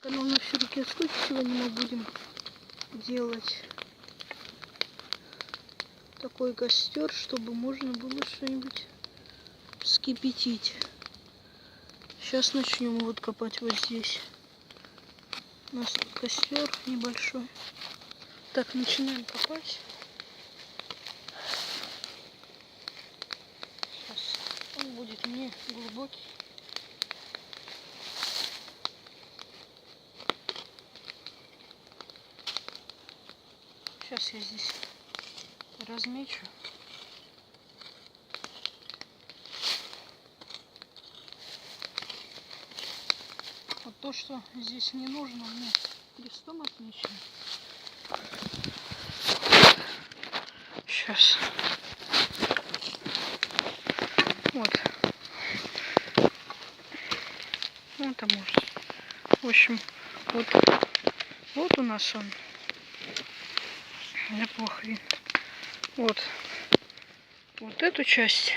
Канал на все руки. Сколько сегодня мы будем делать такой костер, чтобы можно было что-нибудь вскипятить. Сейчас начнем вот копать вот здесь. У нас тут костер небольшой. Так, начинаем копать. Сейчас он будет не глубокий. Сейчас я здесь размечу. Вот то, что здесь не нужно, мне крестом отмечено. Сейчас. Вот. Ну, это может. В общем, вот у нас он. Неплохо видно. Вот эту часть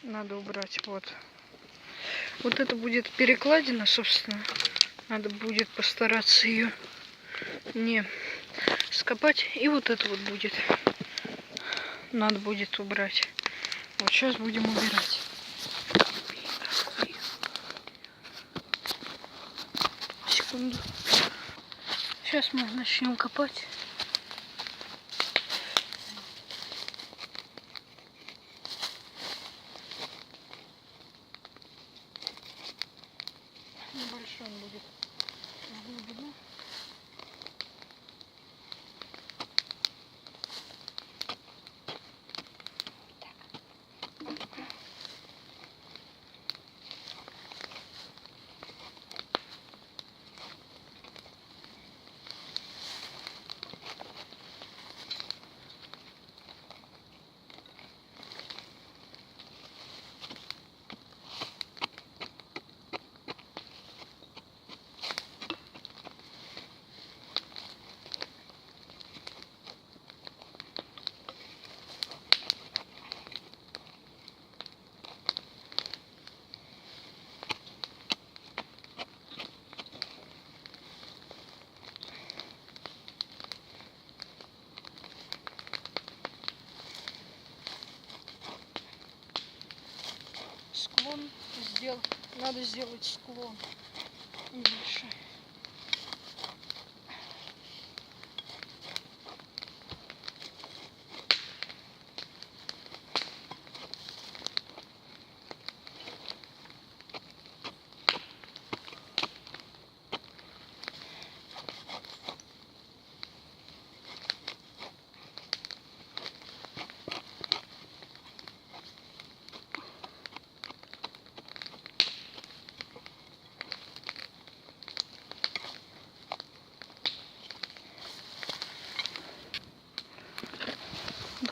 надо убрать. Вот это будет перекладина, собственно. Надо будет постараться ее не скопать. И вот это вот будет. Надо будет убрать. Вот сейчас будем убирать. Секунду. Сейчас мы начнем копать. Небольшой он будет в глубину. Склон надо сделать склон небольшой.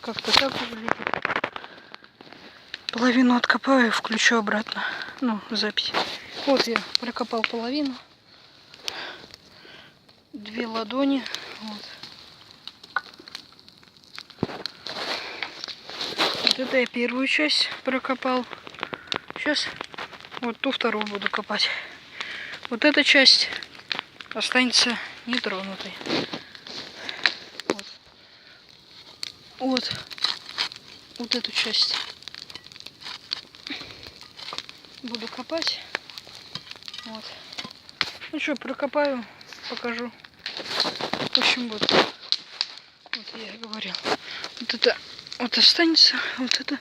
Как-то так выглядит. Половину откопаю и включу обратно. Ну, запись. Вот я прокопал половину. 2 ладони. Вот это я первую часть прокопал. Сейчас вот ту вторую буду копать. Вот эта часть останется нетронутой. Вот эту часть буду копать. Вот. Ну что, прокопаю, покажу. В общем, вот я и говорил. Вот это вот останется, вот это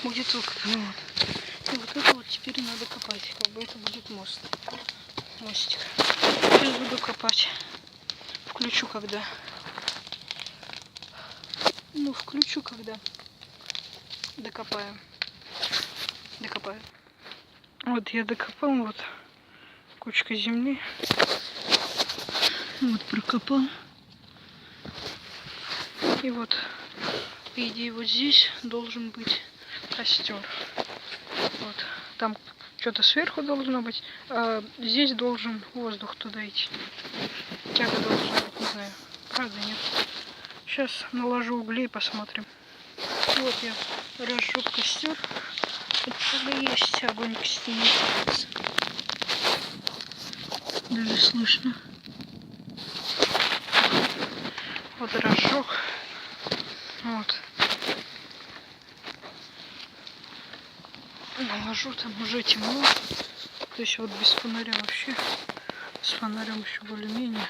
будет окна. Вот. И вот это вот теперь надо копать. Как бы это будет мостик. Сейчас буду копать. Включу когда. Ну, включу когда докопаю. Вот я докопал, вот кучка земли. Вот прокопал. И вот, по идее, вот здесь должен быть костер. Вот. Там что-то сверху должно быть, а здесь должен воздух туда идти. Тяга должна быть, не знаю. Правда, нет. Сейчас наложу углей, посмотрим. Вот я разжег костер. Это есть огонь к стене. Даже слышно. Вот рожок. Вот. Наложу, там уже темно. То есть вот без фонаря вообще. С фонарем еще более-менее.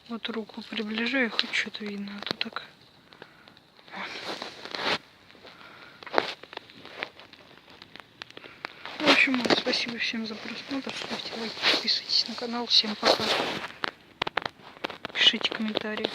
Вот руку приближаю, хоть что-то видно, а то так. Вот. В общем, вот, спасибо всем за просмотр. Ставьте лайки, подписывайтесь на канал. Всем пока. Пишите комментарии.